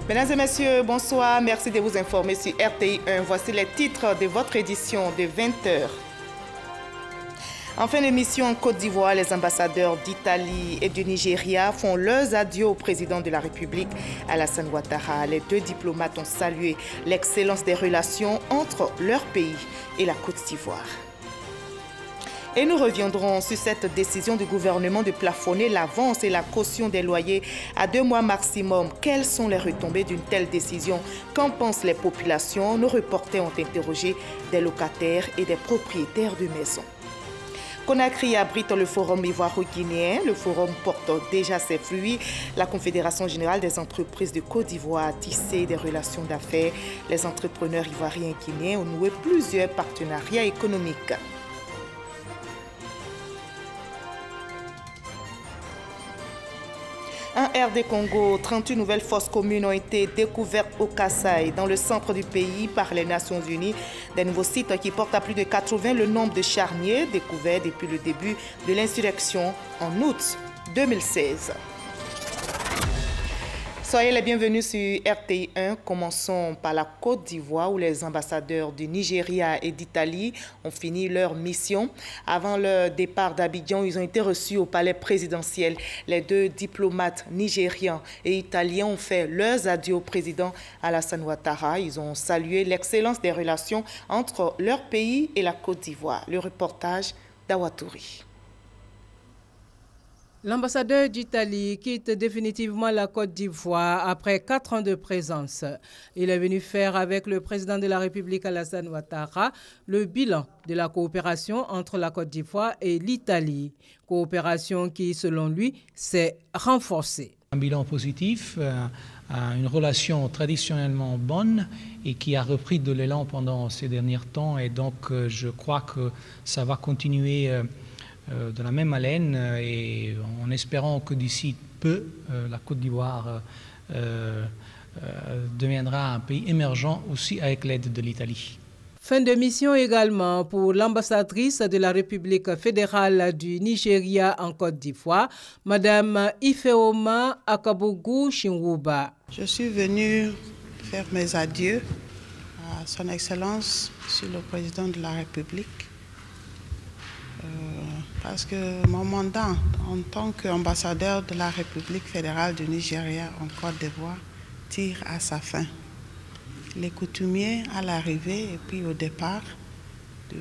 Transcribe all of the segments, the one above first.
Mesdames et messieurs, bonsoir. Merci de vous informer sur RTI 1. Voici les titres de votre édition de 20h. En fin d'émission en Côte d'Ivoire, les ambassadeurs d'Italie et du Nigeria font leurs adieux au président de la République, Alassane Ouattara. Les deux diplomates ont salué l'excellence des relations entre leur pays et la Côte d'Ivoire. Et nous reviendrons sur cette décision du gouvernement de plafonner l'avance et la caution des loyers à 2 mois maximum. Quelles sont les retombées d'une telle décision? Qu'en pensent les populations? Nos reporters ont interrogé des locataires et des propriétaires de maisons. Conakry abrite le forum ivoiro-guinéen. Le forum porte déjà ses fruits. La Confédération générale des entreprises de Côte d'Ivoire a tissé des relations d'affaires. Les entrepreneurs ivoiriens et guinéens ont noué plusieurs partenariats économiques. En RD Congo, 38 nouvelles fosses communes ont été découvertes au Kasaï, dans le centre du pays, par les Nations Unies. Des nouveaux sites qui portent à plus de 80 le nombre de charniers découverts depuis le début de l'insurrection en août 2016. Soyez les bienvenus sur RTI 1. Commençons par la Côte d'Ivoire où les ambassadeurs du Nigeria et d'Italie ont fini leur mission. Avant leur départ d'Abidjan, ils ont été reçus au palais présidentiel. Les deux diplomates nigérians et italiens ont fait leurs adieux au président Alassane Ouattara. Ils ont salué l'excellence des relations entre leur pays et la Côte d'Ivoire. Le reportage d'Awatouri. L'ambassadeur d'Italie quitte définitivement la Côte d'Ivoire après 4 ans de présence. Il est venu faire avec le président de la République Alassane Ouattara le bilan de la coopération entre la Côte d'Ivoire et l'Italie. Coopération qui, selon lui, s'est renforcée. Un bilan positif, une relation traditionnellement bonne et qui a repris de l'élan pendant ces derniers temps. Et donc, je crois que ça va continuer de la même haleine et en espérant que d'ici peu, la Côte d'Ivoire deviendra un pays émergent aussi avec l'aide de l'Italie. Fin de mission également pour l'ambassadrice de la République fédérale du Nigeria en Côte d'Ivoire, Madame Ifeoma Akabougou Chinwuba. Je suis venue faire mes adieux à Son Excellence, Monsieur le Président de la République. Parce que mon mandat en tant qu'ambassadeur de la République fédérale du Nigeria en Côte d'Ivoire tire à sa fin. Les coutumiers à l'arrivée et puis au départ de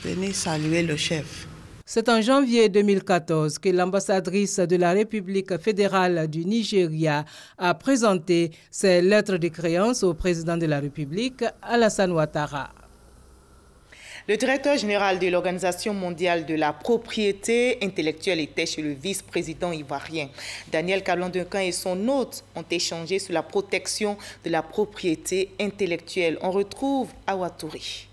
venir saluer le chef. C'est en janvier 2014 que l'ambassadrice de la République fédérale du Nigeria a présenté ses lettres de créance au président de la République, Alassane Ouattara. Le directeur général de l'Organisation mondiale de la propriété intellectuelle était chez le vice-président ivoirien. Daniel Kablan-Duncan et son hôte ont échangé sur la protection de la propriété intellectuelle. On retrouve Awatouri.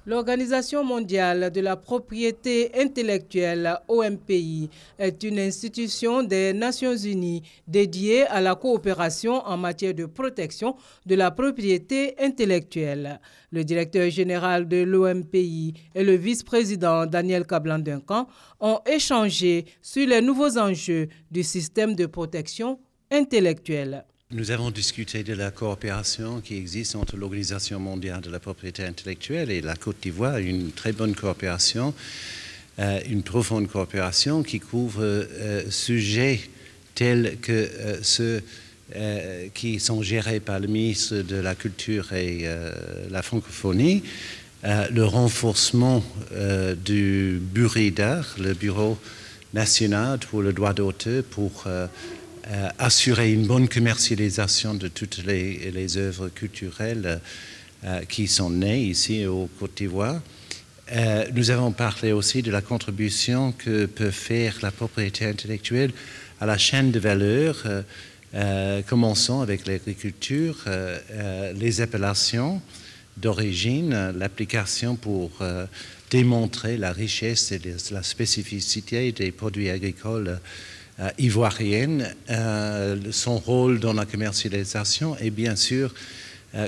L'Organisation mondiale de la propriété intellectuelle, OMPI, est une institution des Nations Unies dédiée à la coopération en matière de protection de la propriété intellectuelle. Le directeur général de l'OMPI et le vice-président Daniel Kablan-Duncan ont échangé sur les nouveaux enjeux du système de protection intellectuelle. Nous avons discuté de la coopération qui existe entre l'Organisation mondiale de la propriété intellectuelle et la Côte d'Ivoire, une très bonne coopération, une profonde coopération qui couvre sujets tels que ceux qui sont gérés par le ministre de la Culture et la francophonie, le renforcement du BURIDA, le Bureau national pour le droit d'auteur, pour assurer une bonne commercialisation de toutes les œuvres culturelles qui sont nées ici au Côte d'Ivoire. Nous avons parlé aussi de la contribution que peut faire la propriété intellectuelle à la chaîne de valeur, commençant avec l'agriculture, les appellations d'origine, l'application pour démontrer la richesse et la spécificité des produits agricoles ivoirienne, son rôle dans la commercialisation et bien sûr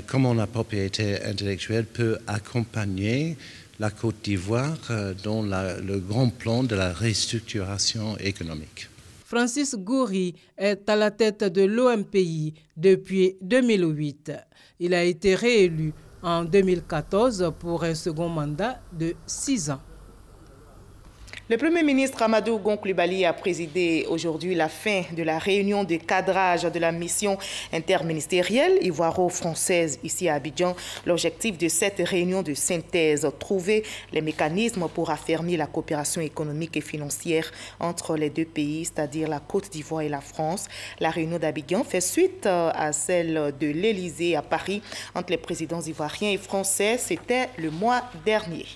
comment la propriété intellectuelle peut accompagner la Côte d'Ivoire dans le grand plan de la restructuration économique. Francis Goury est à la tête de l'OMPI depuis 2008. Il a été réélu en 2014 pour un second mandat de 6 ans. Le Premier ministre Amadou Gon Coulibaly a présidé aujourd'hui la fin de la réunion de cadrage de la mission interministérielle ivoiro-française ici à Abidjan. L'objectif de cette réunion de synthèse, trouver les mécanismes pour affermir la coopération économique et financière entre les deux pays, c'est-à-dire la Côte d'Ivoire et la France. La réunion d'Abidjan fait suite à celle de l'Élysée à Paris entre les présidents ivoiriens et français. C'était le mois dernier.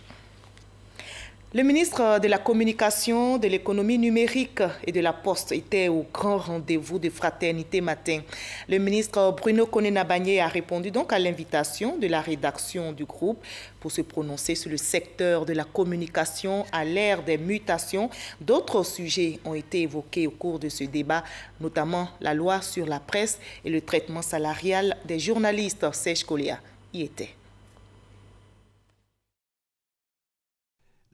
Le ministre de la Communication, de l'Économie numérique et de la Poste était au grand rendez-vous de Fraternité Matin. Le ministre Bruno Koné-Nabagné a répondu donc à l'invitation de la rédaction du groupe pour se prononcer sur le secteur de la communication à l'ère des mutations. D'autres sujets ont été évoqués au cours de ce débat, notamment la loi sur la presse et le traitement salarial des journalistes. Serge Kolia y était.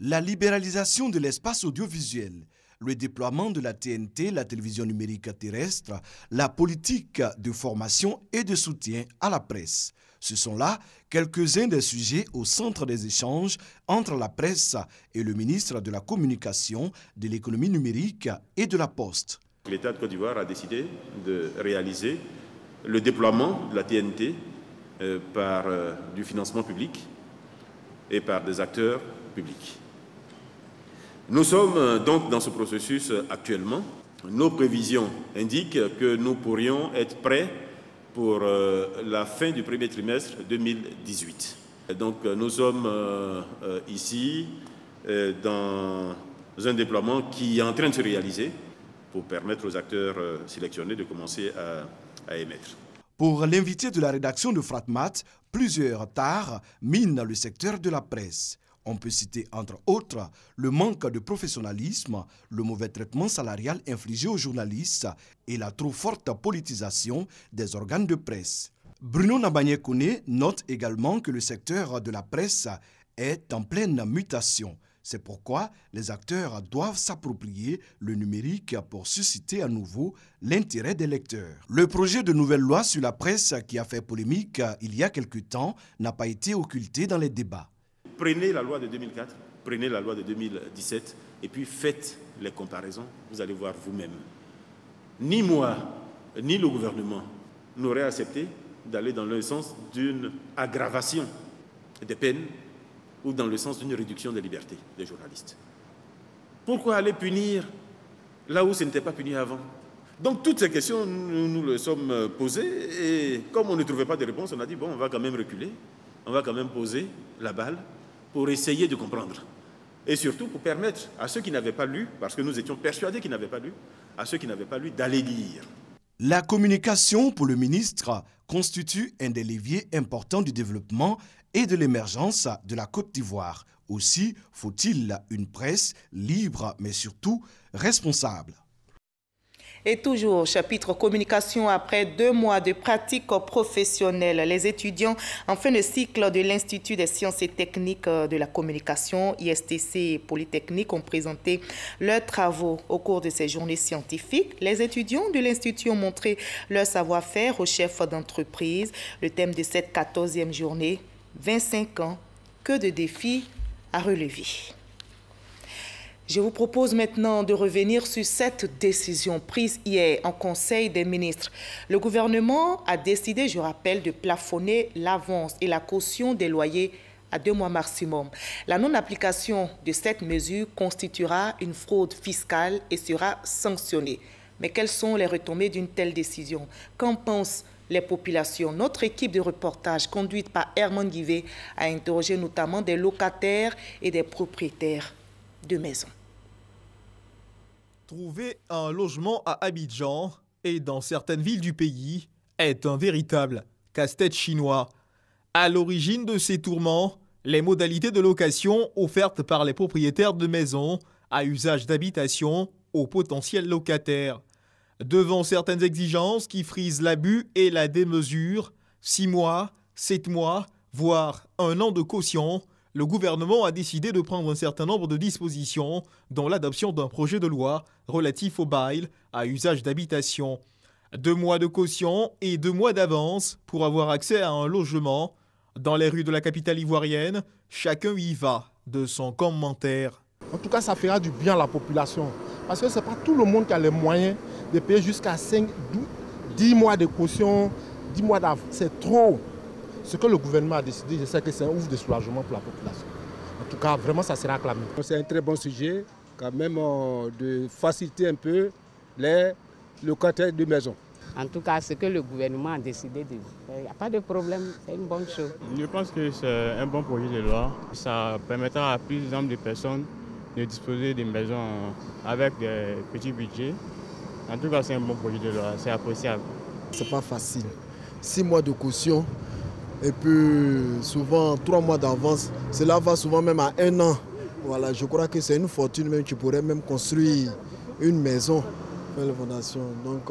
La libéralisation de l'espace audiovisuel, le déploiement de la TNT, la télévision numérique terrestre, la politique de formation et de soutien à la presse. Ce sont là quelques-uns des sujets au centre des échanges entre la presse et le ministre de la Communication, de l'Économie numérique et de la Poste. L'État de Côte d'Ivoire a décidé de réaliser le déploiement de la TNT par du financement public et par des acteurs publics. Nous sommes donc dans ce processus actuellement. Nos prévisions indiquent que nous pourrions être prêts pour la fin du premier trimestre 2018. Donc nous sommes ici dans un déploiement qui est en train de se réaliser pour permettre aux acteurs sélectionnés de commencer à émettre. Pour l'invité de la rédaction de Fratmat, plusieurs tares minent le secteur de la presse. On peut citer entre autres le manque de professionnalisme, le mauvais traitement salarial infligé aux journalistes et la trop forte politisation des organes de presse. Bruno Nabagné-Koné note également que le secteur de la presse est en pleine mutation. C'est pourquoi les acteurs doivent s'approprier le numérique pour susciter à nouveau l'intérêt des lecteurs. Le projet de nouvelle loi sur la presse qui a fait polémique il y a quelque temps n'a pas été occulté dans les débats. Prenez la loi de 2004, prenez la loi de 2017 et puis faites les comparaisons, vous allez voir vous-même. Ni moi, ni le gouvernement n'auraient accepté d'aller dans le sens d'une aggravation des peines ou dans le sens d'une réduction des libertés des journalistes. Pourquoi aller punir là où ce n'était pas puni avant? Donc toutes ces questions, nous les sommes posées et comme on ne trouvait pas de réponse, on a dit bon, on va quand même reculer, on va quand même poser la balle pour essayer de comprendre. Et surtout pour permettre à ceux qui n'avaient pas lu, parce que nous étions persuadés qu'ils n'avaient pas lu, à ceux qui n'avaient pas lu d'aller lire. La communication pour le ministre constitue un des leviers importants du développement et de l'émergence de la Côte d'Ivoire. Aussi faut-il une presse libre mais surtout responsable. Et toujours, chapitre communication, après 2 mois de pratique professionnelle, les étudiants en fin de cycle de l'Institut des sciences et techniques de la communication, ISTC Polytechnique, ont présenté leurs travaux au cours de ces journées scientifiques. Les étudiants de l'Institut ont montré leur savoir-faire aux chefs d'entreprise. Le thème de cette 14e journée, 25 ans, que de défis à relever. Je vous propose maintenant de revenir sur cette décision prise hier en Conseil des ministres. Le gouvernement a décidé, je rappelle, de plafonner l'avance et la caution des loyers à 2 mois maximum. La non-application de cette mesure constituera une fraude fiscale et sera sanctionnée. Mais quelles sont les retombées d'une telle décision? Qu'en pensent les populations? Notre équipe de reportage, conduite par Herman Guivet, a interrogé notamment des locataires et des propriétaires de maisons. Trouver un logement à Abidjan et dans certaines villes du pays est un véritable casse-tête chinois. À l'origine de ces tourments, les modalités de location offertes par les propriétaires de maisons à usage d'habitation aux potentiels locataires. Devant certaines exigences qui frisent l'abus et la démesure, 6 mois, 7 mois, voire 1 an de caution, le gouvernement a décidé de prendre un certain nombre de dispositions, dont l'adoption d'un projet de loi relatif au bail à usage d'habitation. 2 mois de caution et 2 mois d'avance pour avoir accès à un logement. Dans les rues de la capitale ivoirienne, chacun y va de son commentaire. En tout cas, ça fera du bien à la population. Parce que ce n'est pas tout le monde qui a les moyens de payer jusqu'à 10 mois de caution, 10 mois d'avance. C'est trop. Ce que le gouvernement a décidé, je sais que c'est un ouf de soulagement pour la population. En tout cas, vraiment, ça sera acclamé. C'est un très bon sujet, quand même, de faciliter un peu les locataires de maison. En tout cas, ce que le gouvernement a décidé de faire, il n'y a pas de problème, c'est une bonne chose. Je pense que c'est un bon projet de loi. Ça permettra à plus de personnes de disposer de maisons avec des petits budgets. En tout cas, c'est un bon projet de loi, c'est appréciable. Ce n'est pas facile. 6 mois de caution et puis souvent 3 mois d'avance. Cela va souvent même à 1 an. Voilà, je crois que c'est une fortune même. Tu pourrais même construire une maison, faire la fondation. Donc,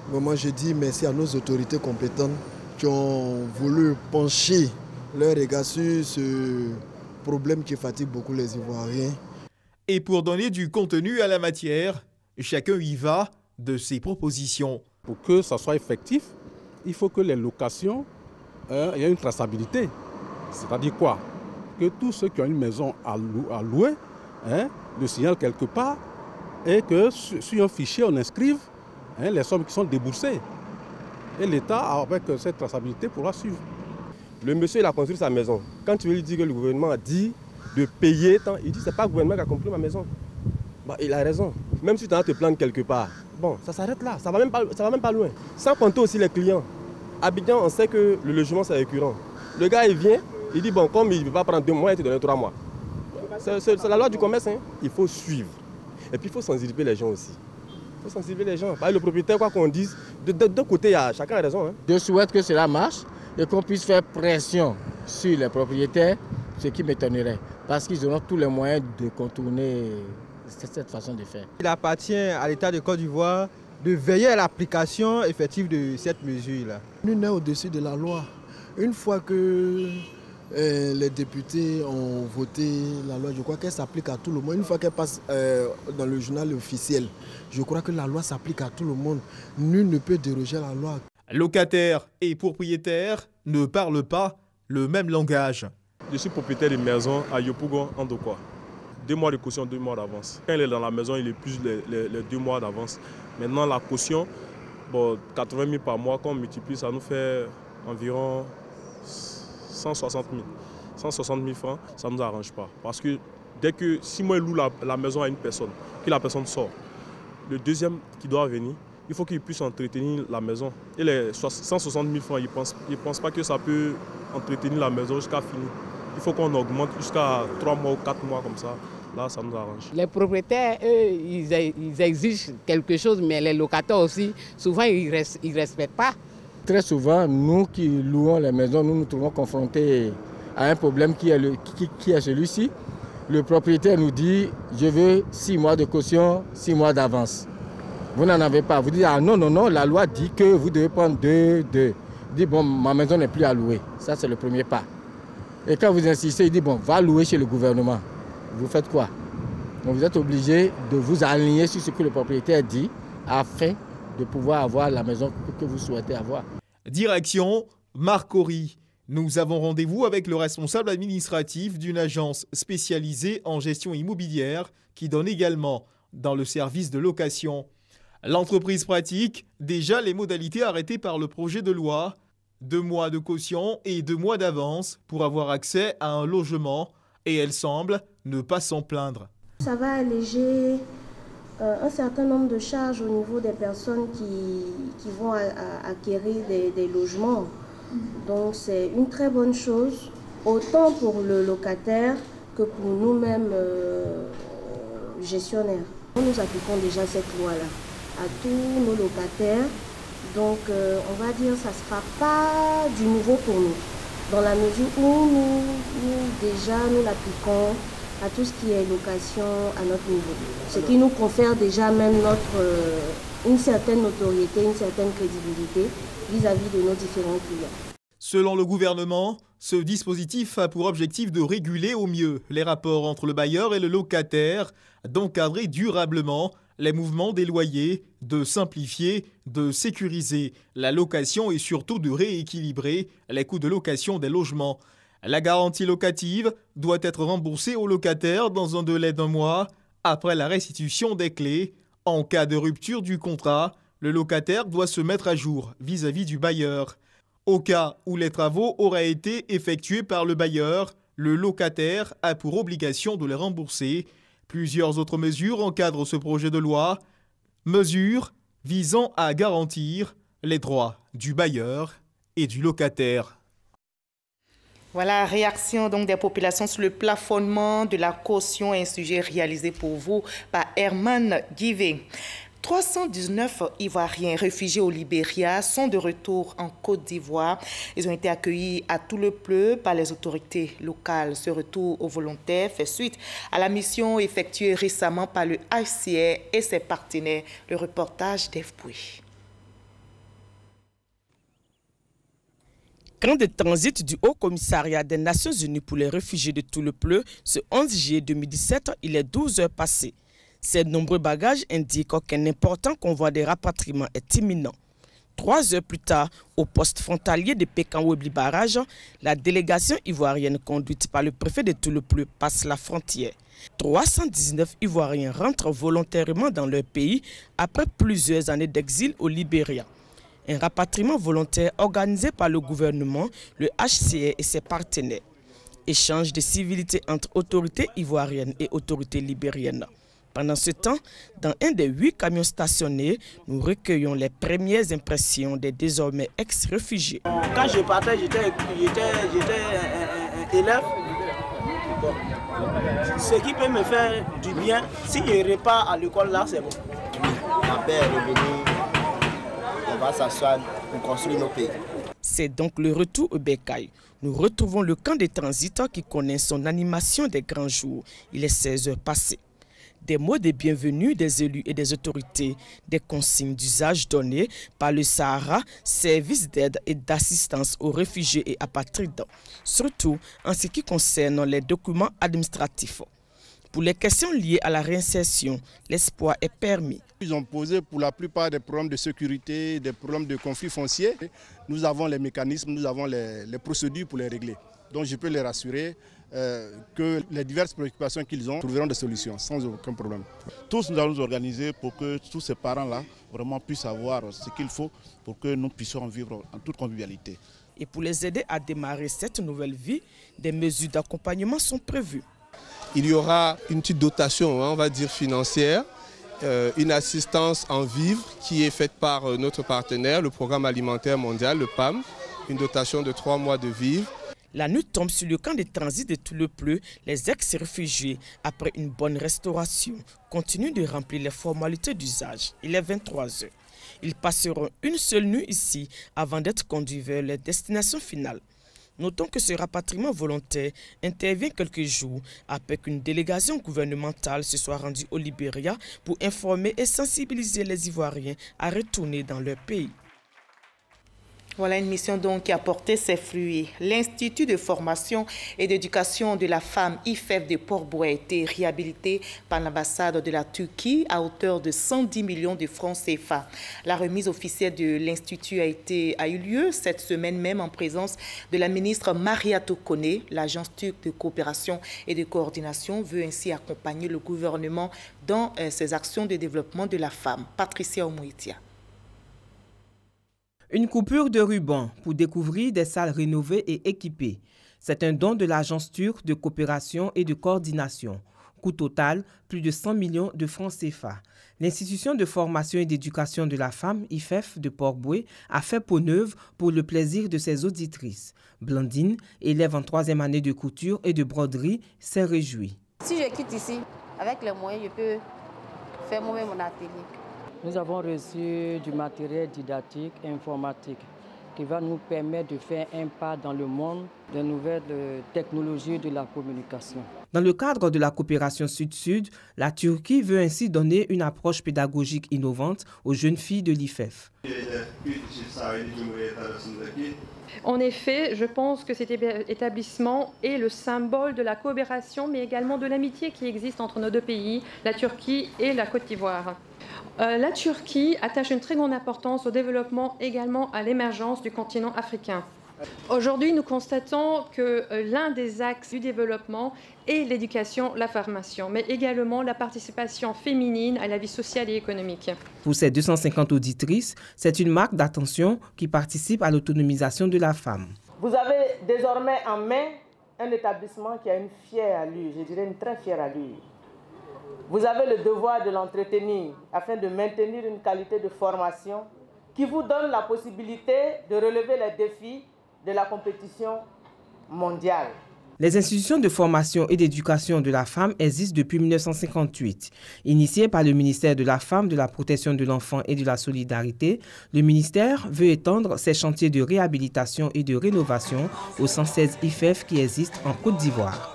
vraiment, je dis merci à nos autorités compétentes qui ont voulu pencher leur regard sur ce problème qui fatigue beaucoup les Ivoiriens. Et pour donner du contenu à la matière, chacun y va de ses propositions. Pour que ça soit effectif, il faut que les locations, il y ait une traçabilité. C'est-à-dire quoi? Que tous ceux qui ont une maison à louer le signalent quelque part et que sur un fichier, on inscrive les sommes qui sont déboursées. Et l'État, avec cette traçabilité, pourra suivre. Le monsieur, il a construit sa maison. Quand tu veux lui dire que le gouvernement a dit de payer tant, il dit que ce n'est pas le gouvernement qui a construit ma maison. Bah, il a raison. Même si tu as te plaindre quelque part, bon, ça s'arrête là, ça va même pas loin. Sans compter aussi les clients. À Abidjan, on sait que le logement, c'est récurrent. Le gars, il vient, il dit, bon, comme il ne peut pas prendre 2 mois, il te donne 3 mois. C'est la loi du commerce, hein. Il faut suivre. Et puis, il faut sensibiliser les gens aussi. Il faut sensibiliser les gens. Le propriétaire, quoi qu'on dise, de deux côtés, chacun a raison. Hein. Je souhaite que cela marche et qu'on puisse faire pression sur les propriétaires, ce qui m'étonnerait, parce qu'ils auront tous les moyens de contourner cette façon de faire. Il appartient à l'État de Côte d'Ivoire de veiller à l'application effective de cette mesure-là. Nul n'est au-dessus de la loi. Une fois que les députés ont voté la loi, je crois qu'elle s'applique à tout le monde. Une fois qu'elle passe dans le journal officiel, je crois que la loi s'applique à tout le monde. Nul ne peut déroger à la loi. Locataires et propriétaires ne parlent pas le même langage. Je suis propriétaire de maison à Yopougon, en Dokwa. 2 mois de caution, 2 mois d'avance. Quand il est dans la maison, il épuise les 2 mois d'avance. Maintenant, la caution, bon, 80 000 par mois, quand on multiplie, ça nous fait environ 160 000. 160 000 francs, ça ne nous arrange pas. Parce que dès que, si moi je loue la maison à une personne, que la personne sort, le deuxième qui doit venir, il faut qu'il puisse entretenir la maison. Et les 160 000 francs, il ne pense pas que ça peut entretenir la maison jusqu'à finir. Il faut qu'on augmente jusqu'à 3 mois ou 4 mois comme ça. Là, ça nous arrange. Les propriétaires, eux, ils exigent quelque chose, mais les locataires aussi, souvent, ils ne respectent pas. Très souvent, nous qui louons les maisons, nous nous trouvons confrontés à un problème qui est celui-ci. Le propriétaire nous dit, je veux 6 mois de caution, 6 mois d'avance. Vous n'en avez pas. Vous dites, ah non, non, non, la loi dit que vous devez prendre 2. Dit, bon, ma maison n'est plus à louer. Ça, c'est le premier pas. Et quand vous insistez, il dit, bon, va louer chez le gouvernement. Vous faites quoi? Donc vous êtes obligé de vous aligner sur ce que le propriétaire dit afin de pouvoir avoir la maison que vous souhaitez avoir. Direction Marcory. Nous avons rendez-vous avec le responsable administratif d'une agence spécialisée en gestion immobilière qui donne également dans le service de location. L'entreprise pratique déjà les modalités arrêtées par le projet de loi. 2 mois de caution et 2 mois d'avance pour avoir accès à un logement et elle semble ne pas s'en plaindre. Ça va alléger un certain nombre de charges au niveau des personnes qui vont acquérir des logements. Donc c'est une très bonne chose, autant pour le locataire que pour nous-mêmes gestionnaires. Nous appliquons déjà cette loi-là à tous nos locataires. Donc on va dire que ça ne sera pas du nouveau pour nous, dans la mesure où nous l'appliquons à tout ce qui est location à notre niveau. Ce qui nous confère déjà même une certaine notoriété, une certaine crédibilité vis-à-vis de nos différents clients. Selon le gouvernement, Ce dispositif a pour objectif de réguler au mieux les rapports entre le bailleur et le locataire, d'encadrer durablement les mouvements des loyers, de simplifier, de sécuriser la location et surtout de rééquilibrer les coûts de location des logements. La garantie locative doit être remboursée au locataire dans un délai d'1 mois après la restitution des clés. En cas de rupture du contrat, le locataire doit se mettre à jour vis-à-vis du bailleur. Au cas où les travaux auraient été effectués par le bailleur, le locataire a pour obligation de les rembourser. Plusieurs autres mesures encadrent ce projet de loi. Mesures visant à garantir les droits du bailleur et du locataire. Voilà, réaction donc des populations sur le plafonnement de la caution, un sujet réalisé pour vous par Herman Guivet. 319 Ivoiriens réfugiés au Libéria sont de retour en Côte d'Ivoire. Ils ont été accueillis à tout le pleu par les autorités locales. Ce retour aux volontaires fait suite à la mission effectuée récemment par le HCR et ses partenaires. Le reportage d'Eve Bouy. Camp de transit du Haut Commissariat des Nations Unies pour les réfugiés de tout le pleu, ce 11 juillet 2017, il est 12 heures passées. Ces nombreux bagages indiquent qu'un important convoi de rapatriement est imminent. 3 heures plus tard, au poste frontalier de Pékan-Webli Barrage, la délégation ivoirienne conduite par le préfet de tout le pleu passe la frontière. 319 Ivoiriens rentrent volontairement dans leur pays après plusieurs années d'exil au Libéria. Un rapatriement volontaire organisé par le gouvernement, le HCR et ses partenaires. Échange de civilité entre autorités ivoiriennes et autorités libériennes. Pendant ce temps, dans un des 8 camions stationnés, nous recueillons les premières impressions des désormais ex-réfugiés. Quand je partais, j'étais élève. Bon. Ce qui peut me faire du bien, si je repars à l'école là, c'est bon. La paix est revenue, on va s'asseoir pour construire nos pays. C'est donc le retour au Bécaye. Nous retrouvons le camp de transit qui connaît son animation des grands jours. Il est 16 heures passées. Des mots de bienvenue des élus et des autorités, des consignes d'usage données par le Sahara, service d'aide et d'assistance aux réfugiés et apatrides, surtout en ce qui concerne les documents administratifs. Pour les questions liées à la réinsertion, l'espoir est permis. Ils ont posé pour la plupart des problèmes de sécurité, des problèmes de conflits fonciers. Nous avons les mécanismes, nous avons les procédures pour les régler. Donc je peux les rassurer que les diverses préoccupations qu'ils ont trouveront des solutions sans aucun problème. Tous nous allons nous organiser pour que tous ces parents-là vraiment puissent avoir ce qu'il faut pour que nous puissions vivre en toute convivialité. Et pour les aider à démarrer cette nouvelle vie, des mesures d'accompagnement sont prévues. Il y aura une petite dotation, on va dire financière, une assistance en vivres qui est faite par notre partenaire, le Programme alimentaire mondial, le PAM, une dotation de 3 mois de vivres. La nuit tombe sur le camp de transit de tout le pleu. Les ex-réfugiés, après une bonne restauration, continuent de remplir les formalités d'usage. Il est 23 heures. Ils passeront une seule nuit ici avant d'être conduits vers leur destination finale. Notons que ce rapatriement volontaire intervient quelques jours après qu'une délégation gouvernementale se soit rendue au Libéria pour informer et sensibiliser les Ivoiriens à retourner dans leur pays. Voilà une mission donc qui a porté ses fruits. L'Institut de formation et d'éducation de la femme IFEF de Port-Bouët a été réhabilité par l'ambassade de la Turquie à hauteur de 110 millions de francs CFA. La remise officielle de l'Institut a eu lieu cette semaine même en présence de la ministre Maria Tokone. L'agence turque de coopération et de coordination veut ainsi accompagner le gouvernement dans ses actions de développement de la femme. Patricia Omoitia. Une coupure de ruban pour découvrir des salles rénovées et équipées. C'est un don de l'agence turque de coopération et de coordination. Coût total, plus de 100 millions de francs CFA. L'institution de formation et d'éducation de la femme, IFEF de Port-Bouët, a fait peau neuve pour le plaisir de ses auditrices. Blandine, élève en 3e année de couture et de broderie, s'est réjouie. Si je quitte ici, avec les moyens, je peux faire moi-même mon atelier. Nous avons reçu du matériel didactique et informatique qui va nous permettre de faire un pas dans le monde des nouvelles technologies de la communication. Dans le cadre de la coopération Sud-Sud, la Turquie veut ainsi donner une approche pédagogique innovante aux jeunes filles de l'IFEF. En effet, je pense que cet établissement est le symbole de la coopération, mais également de l'amitié qui existe entre nos deux pays, la Turquie et la Côte d'Ivoire. La Turquie attache une très grande importance au développement, également à l'émergence du continent africain. Aujourd'hui, nous constatons que l'un des axes du développement est l'éducation, la formation, mais également la participation féminine à la vie sociale et économique. Pour ces 250 auditrices, c'est une marque d'attention qui participe à l'autonomisation de la femme. Vous avez désormais en main un établissement qui a une fière allure, je dirais une très fière allure. Vous avez le devoir de l'entretenir afin de maintenir une qualité de formation qui vous donne la possibilité de relever les défis de la compétition mondiale. Les institutions de formation et d'éducation de la femme existent depuis 1958. Initiées par le ministère de la Femme, de la Protection de l'Enfant et de la Solidarité, le ministère veut étendre ses chantiers de réhabilitation et de rénovation aux 116 IFEF qui existent en Côte d'Ivoire.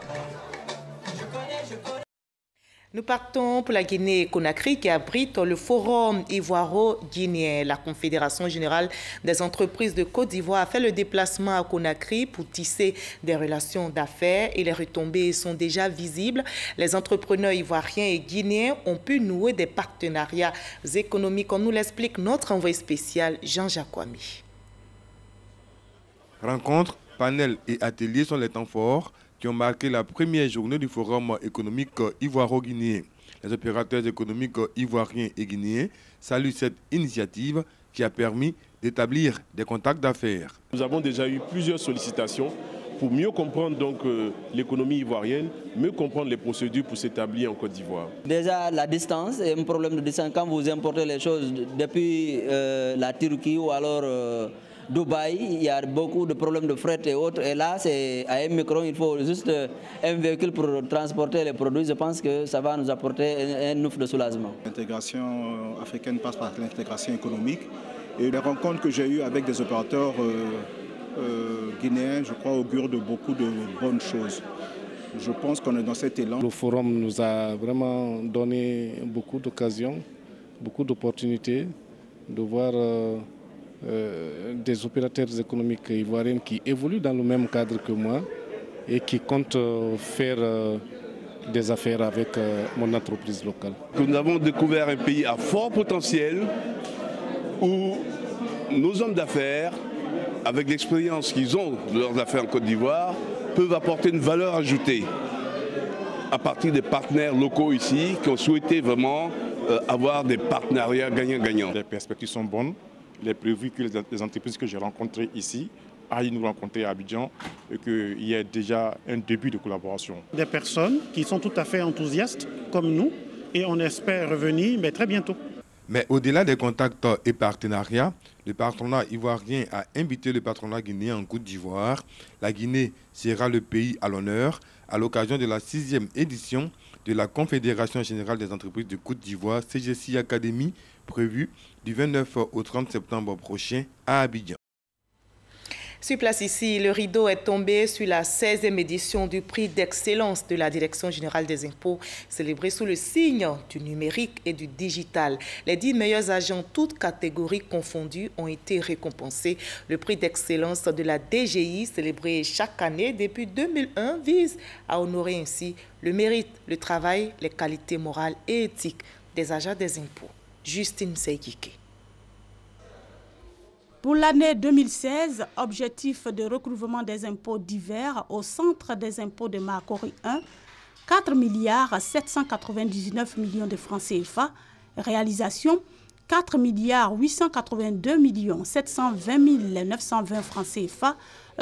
Nous partons pour la Guinée-Conakry qui abrite le Forum ivoiro-guinéen. La Confédération générale des entreprises de Côte d'Ivoire a fait le déplacement à Conakry pour tisser des relations d'affaires et les retombées sont déjà visibles. Les entrepreneurs ivoiriens et guinéens ont pu nouer des partenariats économiques. On nous l'explique notre envoyé spécial Jean-Jacques Ouami. Rencontres, panels et ateliers sont les temps forts qui ont marqué la première journée du Forum économique ivoiro-guinéen. Les opérateurs économiques ivoiriens et guinéens saluent cette initiative qui a permis d'établir des contacts d'affaires. Nous avons déjà eu plusieurs sollicitations pour mieux comprendre donc l'économie ivoirienne, mieux comprendre les procédures pour s'établir en Côte d'Ivoire. Déjà la distance est un problème de distance. Quand vous importez les choses depuis la Turquie ou alors Dubaï, il y a beaucoup de problèmes de fret et autres. Et là, c'est à un micron, il faut juste un véhicule pour transporter les produits. Je pense que ça va nous apporter un ouf de soulagement. L'intégration africaine passe par l'intégration économique. Et les rencontres que j'ai eues avec des opérateurs guinéens, je crois, augurent de beaucoup de bonnes choses. Je pense qu'on est dans cet élan. Le forum nous a vraiment donné beaucoup d'occasions, beaucoup d'opportunités de voir des opérateurs économiques ivoiriens qui évoluent dans le même cadre que moi et qui comptent faire des affaires avec mon entreprise locale. Nous avons découvert un pays à fort potentiel où nos hommes d'affaires, avec l'expérience qu'ils ont de leurs affaires en Côte d'Ivoire, peuvent apporter une valeur ajoutée à partir des partenaires locaux ici qui ont souhaité vraiment avoir des partenariats gagnant-gagnant. Les perspectives sont bonnes. Il est prévu que les entreprises que j'ai rencontrées ici aillent nous rencontrer à Abidjan et qu'il y ait déjà un début de collaboration. Des personnes qui sont tout à fait enthousiastes comme nous et on espère revenir très bientôt. Mais au-delà des contacts et partenariats, le patronat ivoirien a invité le patronat guinéen en Côte d'Ivoire. La Guinée sera le pays à l'honneur à l'occasion de la 6e édition de la Confédération générale des entreprises de Côte d'Ivoire, CGC Academy, prévue du 29 au 30 septembre prochain à Abidjan. Sur place ici, le rideau est tombé sur la 16e édition du prix d'excellence de la Direction générale des impôts, célébré sous le signe du numérique et du digital. Les 10 meilleurs agents, toutes catégories confondues, ont été récompensés. Le prix d'excellence de la DGI, célébré chaque année depuis 2001, vise à honorer ainsi le mérite, le travail, les qualités morales et éthiques des agents des impôts. Justine Seikike. Pour l'année 2016, objectif de recouvrement des impôts divers au centre des impôts de Makori 1, 4 milliards 799 millions de francs CFA. Réalisation, 4 milliards 882 millions 720 920 francs CFA,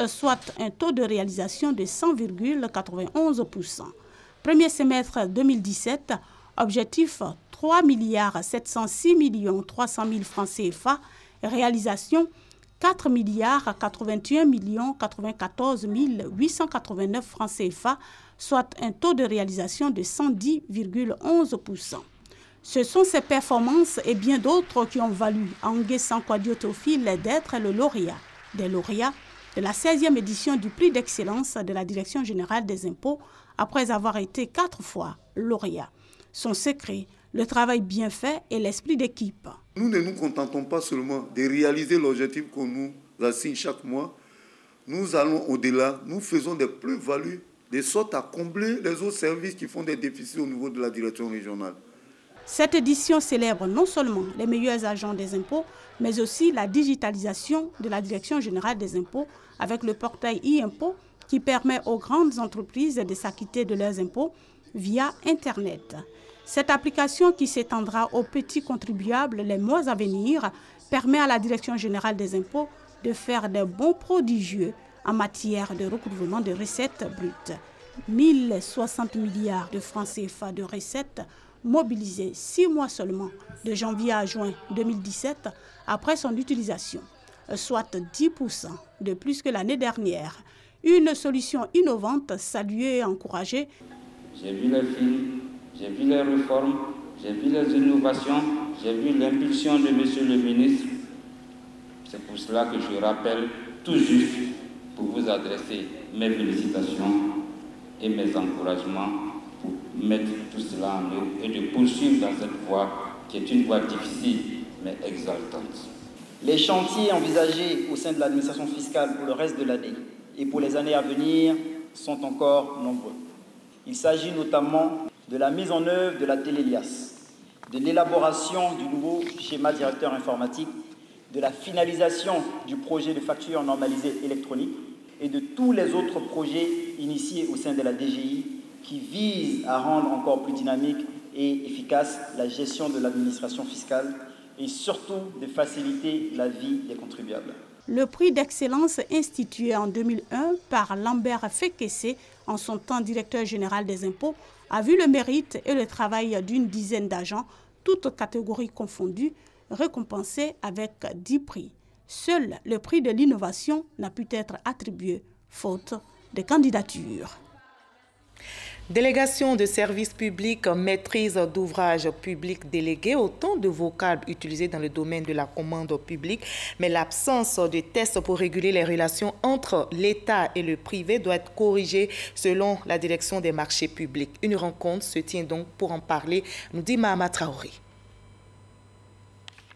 soit un taux de réalisation de 100,91%. Premier semestre 2017, objectif 3 milliards 706 millions 300 000 francs CFA. Réalisation 4 milliards 81 millions 94 889 francs CFA, soit un taux de réalisation de 110,11%. Ce sont ces performances et bien d'autres qui ont valu à Nguessan Kwadio Théophile d'être le lauréat. Des lauréats, de la 16e édition du prix d'excellence de la Direction générale des impôts après avoir été 4 fois lauréat. Son secret, le travail bien fait et l'esprit d'équipe. Nous ne nous contentons pas seulement de réaliser l'objectif qu'on nous assigne chaque mois. Nous allons au-delà, nous faisons des plus-values de sorte à combler les autres services qui font des déficits au niveau de la direction régionale. Cette édition célèbre non seulement les meilleurs agents des impôts, mais aussi la digitalisation de la Direction générale des impôts avec le portail e-impôts qui permet aux grandes entreprises de s'acquitter de leurs impôts via Internet. Cette application qui s'étendra aux petits contribuables les mois à venir permet à la Direction générale des impôts de faire des bons prodigieux en matière de recouvrement de recettes brutes. 1060 milliards de francs CFA de recettes mobilisés 6 mois seulement, de janvier à juin 2017, après son utilisation, soit 10% de plus que l'année dernière. Une solution innovante, saluée et encouragée. J'ai vu les films, j'ai vu les réformes, j'ai vu les innovations, j'ai vu l'impulsion de Monsieur le ministre. C'est pour cela que je rappelle tout juste pour vous adresser mes félicitations et mes encouragements pour mettre tout cela en œuvre et de poursuivre dans cette voie qui est une voie difficile mais exaltante. Les chantiers envisagés au sein de l'administration fiscale pour le reste de l'année et pour les années à venir sont encore nombreux. Il s'agit notamment de la mise en œuvre de la Télélias, de l'élaboration du nouveau schéma directeur informatique, de la finalisation du projet de facture normalisée électronique et de tous les autres projets initiés au sein de la DGI qui visent à rendre encore plus dynamique et efficace la gestion de l'administration fiscale et surtout de faciliter la vie des contribuables. Le prix d'excellence institué en 2001 par Lambert Fekese, en son temps directeur général des impôts, a vu le mérite et le travail d'une dizaine d'agents, toutes catégories confondues, récompensés avec 10 prix. Seul le prix de l'innovation n'a pu être attribué, faute de candidature. Délégation de services publics, maîtrise d'ouvrages publics délégués, autant de vocables utilisés dans le domaine de la commande publique, mais l'absence de tests pour réguler les relations entre l'État et le privé doit être corrigée selon la direction des marchés publics. Une rencontre se tient donc pour en parler, nous dit Mahama Traoré.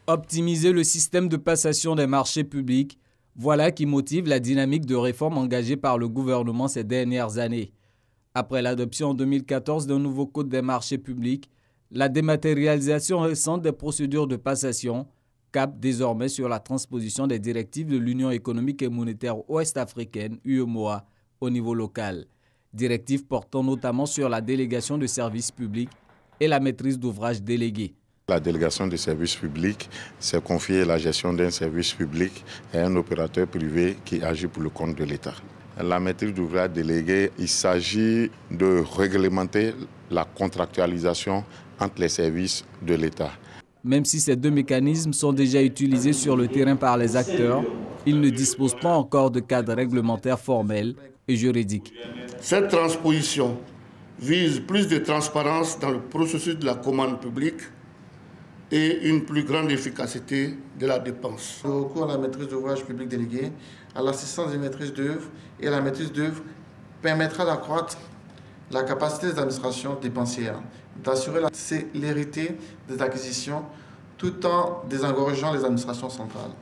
Optimiser le système de passation des marchés publics, voilà qui motive la dynamique de réforme engagée par le gouvernement ces dernières années. Après l'adoption en 2014 d'un nouveau code des marchés publics, la dématérialisation récente des procédures de passation capte désormais sur la transposition des directives de l'Union économique et monétaire ouest-africaine, UEMOA, au niveau local. Directives portant notamment sur la délégation de services publics et la maîtrise d'ouvrages délégués. La délégation de services publics, c'est confier la gestion d'un service public à un opérateur privé qui agit pour le compte de l'État. La maîtrise d'ouvrage délégué, il s'agit de réglementer la contractualisation entre les services de l'État. Même si ces deux mécanismes sont déjà utilisés sur le terrain par les acteurs, ils ne disposent pas encore de cadre réglementaire formel et juridique. Cette transposition vise plus de transparence dans le processus de la commande publique et une plus grande efficacité de la dépense. Le recours à la maîtrise d'ouvrage public délégué, à l'assistance des maîtrises d'œuvre et à la maîtrise d'œuvre permettra d'accroître la capacité des administrations dépensières, d'assurer la célérité des acquisitions tout en désengorgeant les administrations centrales.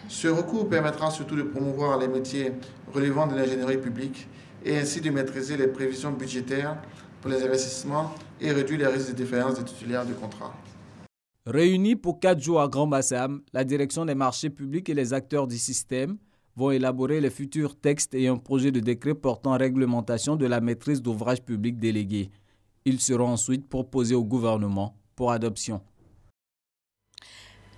Ce recours permettra surtout de promouvoir les métiers relevant de l'ingénierie publique et ainsi de maîtriser les prévisions budgétaires pour les investissements et réduire les risques de défaillance des titulaires de contrats. Réunis pour 4 jours à Grand Bassam, la direction des marchés publics et les acteurs du système vont élaborer les futurs textes et un projet de décret portant réglementation de la maîtrise d'ouvrages publics délégués. Ils seront ensuite proposés au gouvernement pour adoption.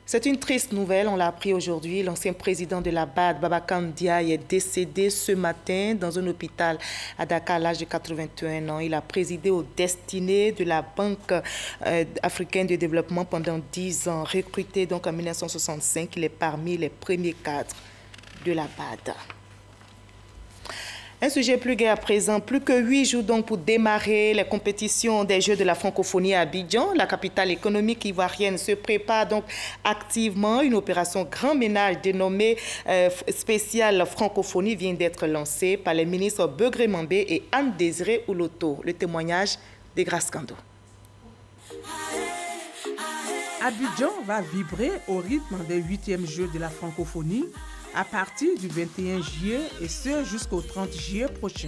C'est une triste nouvelle, on l'a appris aujourd'hui. L'ancien président de la BAD, Babacar Ndiaye, est décédé ce matin dans un hôpital à Dakar à l'âge de 81 ans. Il a présidé aux destinées de la Banque africaine de développement pendant 10 ans. Recruté donc en 1965, il est parmi les premiers cadres de la BAD. Un sujet plus gai à présent, plus que 8 jours donc pour démarrer les compétitions des Jeux de la francophonie à Abidjan. La capitale économique ivoirienne se prépare donc activement. Une opération grand ménage dénommée spéciale francophonie vient d'être lancée par les ministres Begré Mambé et Anne-Désirée Ouloto. Le témoignage de Grace Kando. Abidjan va vibrer au rythme des 8e Jeux de la francophonie à partir du 21 juillet et ce jusqu'au 30 juillet prochain.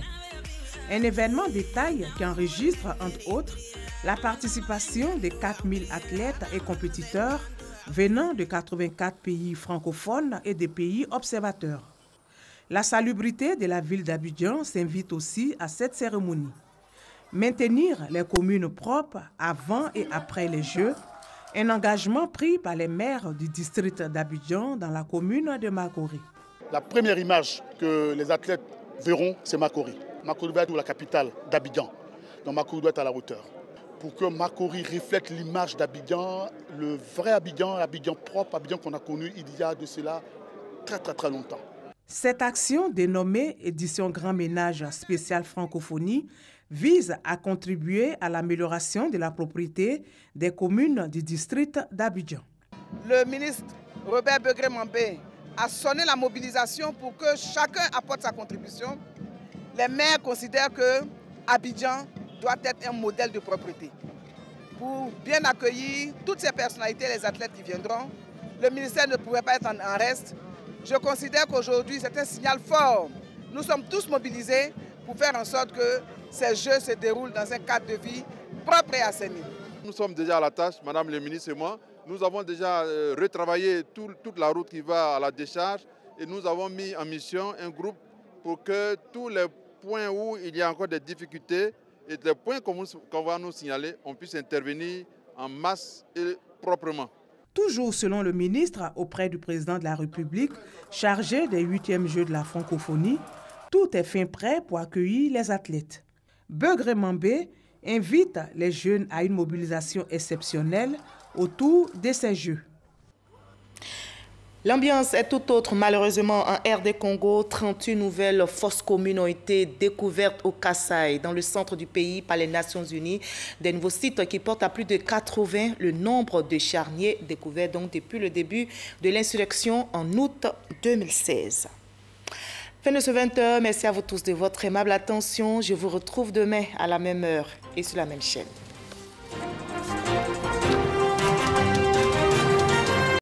Un événement de taille qui enregistre, entre autres, la participation de 4000 athlètes et compétiteurs venant de 84 pays francophones et des pays observateurs. La salubrité de la ville d'Abidjan s'invite aussi à cette cérémonie. Maintenir les communes propres avant et après les Jeux, un engagement pris par les maires du district d'Abidjan dans la commune de Makori. La première image que les athlètes verront, c'est Makori. Makori va être la capitale d'Abidjan. Donc Makori doit être à la hauteur. Pour que Makori reflète l'image d'Abidjan, le vrai Abidjan, l'Abidjan propre, Abidjan qu'on a connu il y a de cela très longtemps. Cette action dénommée Édition Grand Ménage spéciale francophonie vise à contribuer à l'amélioration de la propriété des communes du district d'Abidjan. Le ministre Robert Begré Mambé a sonné la mobilisation pour que chacun apporte sa contribution. Les maires considèrent que Abidjan doit être un modèle de propriété. Pour bien accueillir toutes ces personnalités, les athlètes qui viendront, le ministère ne pouvait pas être en reste. Je considère qu'aujourd'hui, c'est un signal fort. Nous sommes tous mobilisés pour faire en sorte que ces Jeux se déroulent dans un cadre de vie propre et assaini. Nous sommes déjà à la tâche, Madame le ministre et moi. Nous avons déjà retravaillé toute la route qui va à la décharge et nous avons mis en mission un groupe pour que tous les points où il y a encore des difficultés et les points qu'on va nous signaler, on puisse intervenir en masse et proprement. Toujours selon le ministre, auprès du président de la République, chargé des 8e Jeux de la francophonie, tout est fin prêt pour accueillir les athlètes. Begré Mambé invite les jeunes à une mobilisation exceptionnelle autour de ces Jeux. L'ambiance est tout autre. Malheureusement, en RD Congo, 38 nouvelles fosses communes ont été découvertes au Kasaï, dans le centre du pays, par les Nations Unies. Des nouveaux sites qui portent à plus de 80 le nombre de charniers découverts donc depuis le début de l'insurrection en août 2016. Fin de ce 20h. Merci à vous tous de votre aimable attention. Je vous retrouve demain à la même heure et sur la même chaîne.